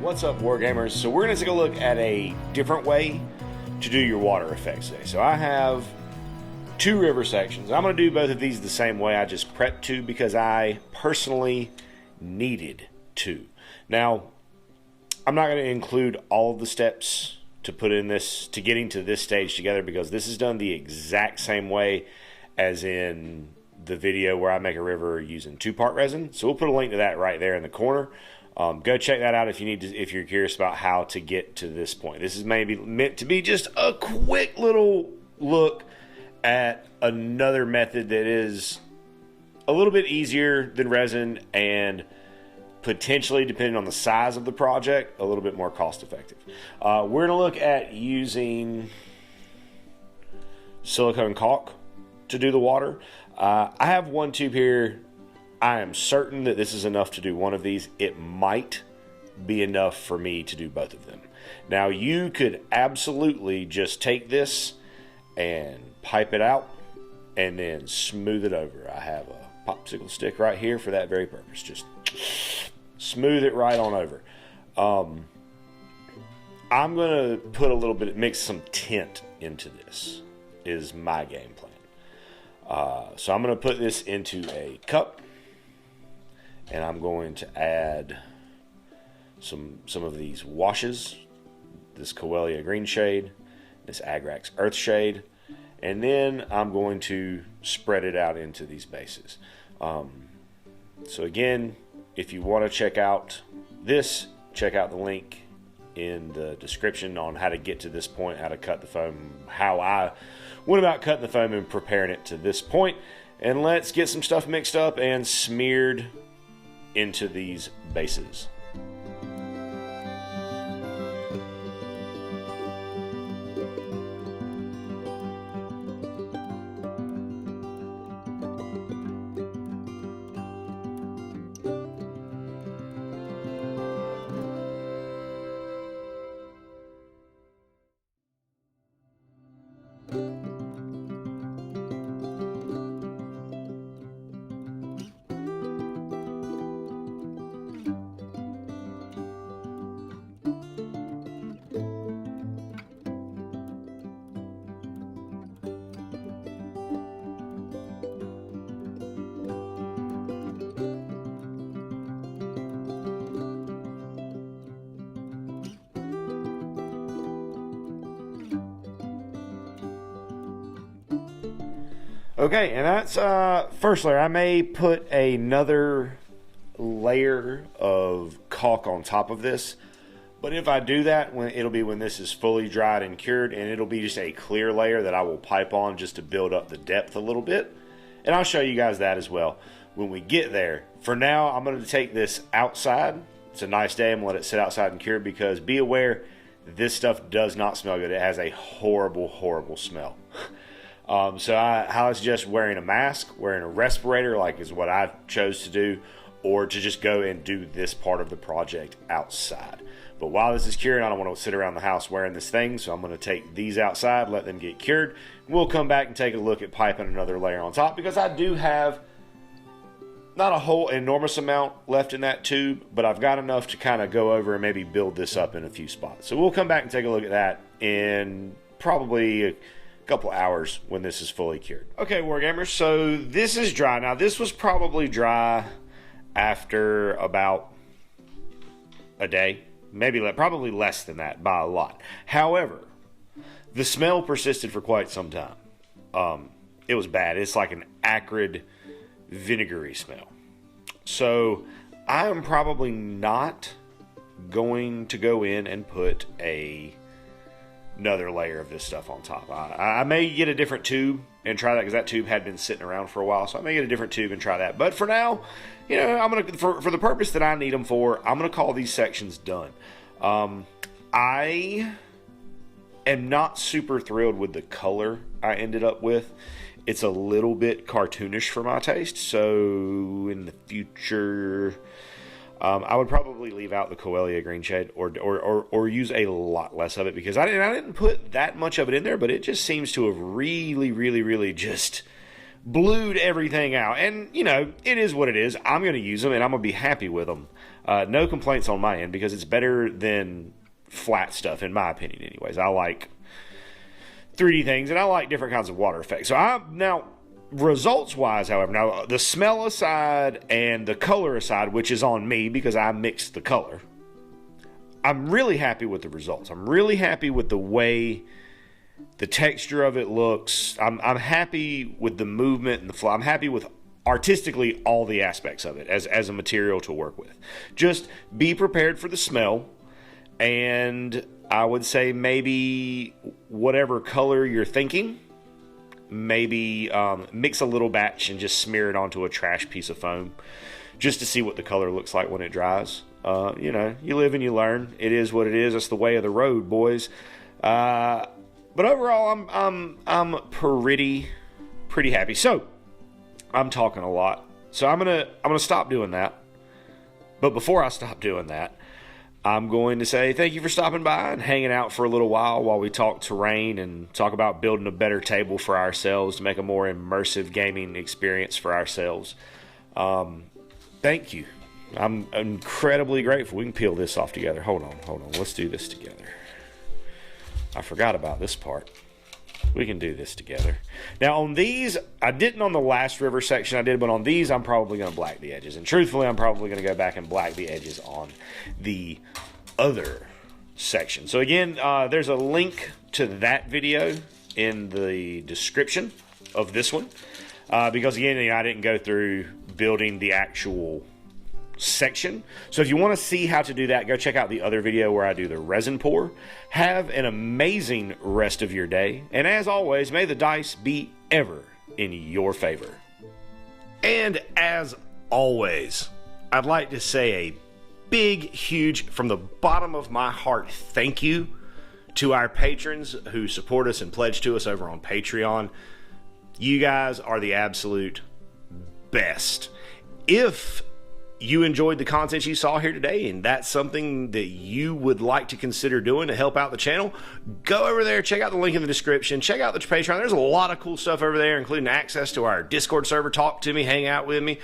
What's up, Wargamers? So we're going to take a look at a different way to do your water effects today. So I have two river sections. I'm going to do both of these the same way. I just prepped two because I personally needed to. Now, I'm not going to include all of the steps to put in this, to getting to this stage together, because this is done the exact same way as in the video where I make a river using 2-part resin. So we'll put a link to that right there in the corner. Go check that out if you need to, if you're curious about how to get to this point. This is maybe meant to be just a quick little look at another method that is a little bit easier than resin and potentially, depending on the size of the project, a little bit more cost effective. We're going to look at using silicone caulk to do the water. I have one tube here. I am certain that this is enough to do one of these. It might be enough for me to do both of them. Now, you could absolutely just take this and pipe it out and then smooth it over. I have a popsicle stick right here for that very purpose. Just smooth it right on over. I'm going to put a little bit, mix some tint into this, is my game plan. So I'm going to put this into a cup. And I'm going to add some of these washes, this Coelia green shade, this Agrax earth shade, and then I'm going to spread it out into these bases. So again, if you want to check out this, check out the link in the description on how to get to this point, how to cut the foam, how I went about cutting the foam and preparing it to this point. And let's get some stuff mixed up and smeared into these bases. Okay, and that's first layer. I may put another layer of caulk on top of this, but if I do that, it'll be when this is fully dried and cured, and it'll be just a clear layer that I will pipe on just to build up the depth a little bit. And I'll show you guys that as well when we get there. For now, I'm going to take this outside. It's a nice day. I'm going to let it sit outside and cure, because be aware, this stuff does not smell good. It has a horrible, horrible smell. So I suggest wearing a mask, wearing a respirator, like is what I chose to do, or to just go and do this part of the project outside. But while this is curing, I don't want to sit around the house wearing this thing, so I'm going to take these outside, let them get cured. We'll come back and take a look at piping another layer on top, because I do have not a whole enormous amount left in that tube, but I've got enough to kind of go over and maybe build this up in a few spots. So we'll come back and take a look at that in probably a couple hours when this is fully cured. Okay, Wargamers, so this is dry. Now, this was probably dry after about a day, maybe probably less than that by a lot. However, the smell persisted for quite some time. It was bad. It's like an acrid, vinegary smell. So I am probably not going to go in and put another layer of this stuff on top. I may get a different tube and try that, because that tube had been sitting around for a while, so I may get a different tube and try that. But for now, you know, I'm gonna, for the purpose that I need them for, I'm gonna call these sections done. I am not super thrilled with the color I ended up with. It's a little bit cartoonish for my taste, so in the future, I would probably leave out the Coelia green shade, or use a lot less of it, because I didn't put that much of it in there, but it just seems to have really just blued everything out. And, you know, it is what it is. I'm going to use them, and I'm going to be happy with them. No complaints on my end, because it's better than flat stuff, in my opinion anyways. I like 3D things, and I like different kinds of water effects. So now, results-wise, however, now the smell aside and the color aside, which is on me because I mixed the color, I'm really happy with the results. I'm really happy with the way the texture of it looks. I'm happy with the movement and the flow. I'm happy with artistically all the aspects of it as a material to work with. Just be prepared for the smell, and I would say maybe whatever color you're thinking, maybe mix a little batch and just smear it onto a trash piece of foam just to see what the color looks like when it dries. You know, you live and you learn. It is what it is. It's the way of the road, boys. But overall, I'm pretty happy. So I'm talking a lot, so I'm gonna stop doing that. But before I stop doing that, I'm going to say thank you for stopping by and hanging out for a little while we talk terrain and talk about building a better table for ourselves to make a more immersive gaming experience for ourselves. Thank you. I'm incredibly grateful. We can peel this off together. Hold on. Let's do this together. I forgot about this part. We can do this together. Now on these, I didn't on the last river section I did, but on these I'm probably going to black the edges. And truthfully, I'm probably going to go back and black the edges on the other section. So again, there's a link to that video in the description of this one. Because again, I didn't go through building the actual section. So if you want to see how to do that, go check out the other video where I do the resin pour. Have an amazing rest of your day, and as always, may the dice be ever in your favor. And as always, I'd like to say a big, huge, from the bottom of my heart, thank you to our patrons who support us and pledge to us over on Patreon. You guys are the absolute best. If you enjoyed the content you saw here today, and that's something that you would like to consider doing to help out the channel, go over there, check out the link in the description, check out the Patreon. There's a lot of cool stuff over there, including access to our Discord server. Talk to me, hang out with me,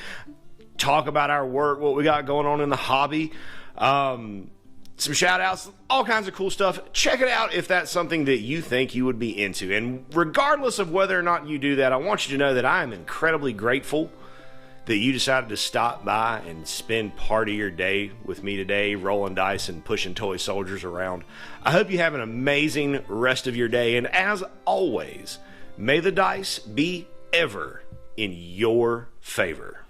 talk about our work, what we got going on in the hobby, some shout outs, all kinds of cool stuff. Check it out if that's something that you think you would be into. And regardless of whether or not you do that, I want you to know that I am incredibly grateful that you decided to stop by and spend part of your day with me today, rolling dice and pushing toy soldiers around. I hope you have an amazing rest of your day, and as always, may the dice be ever in your favor.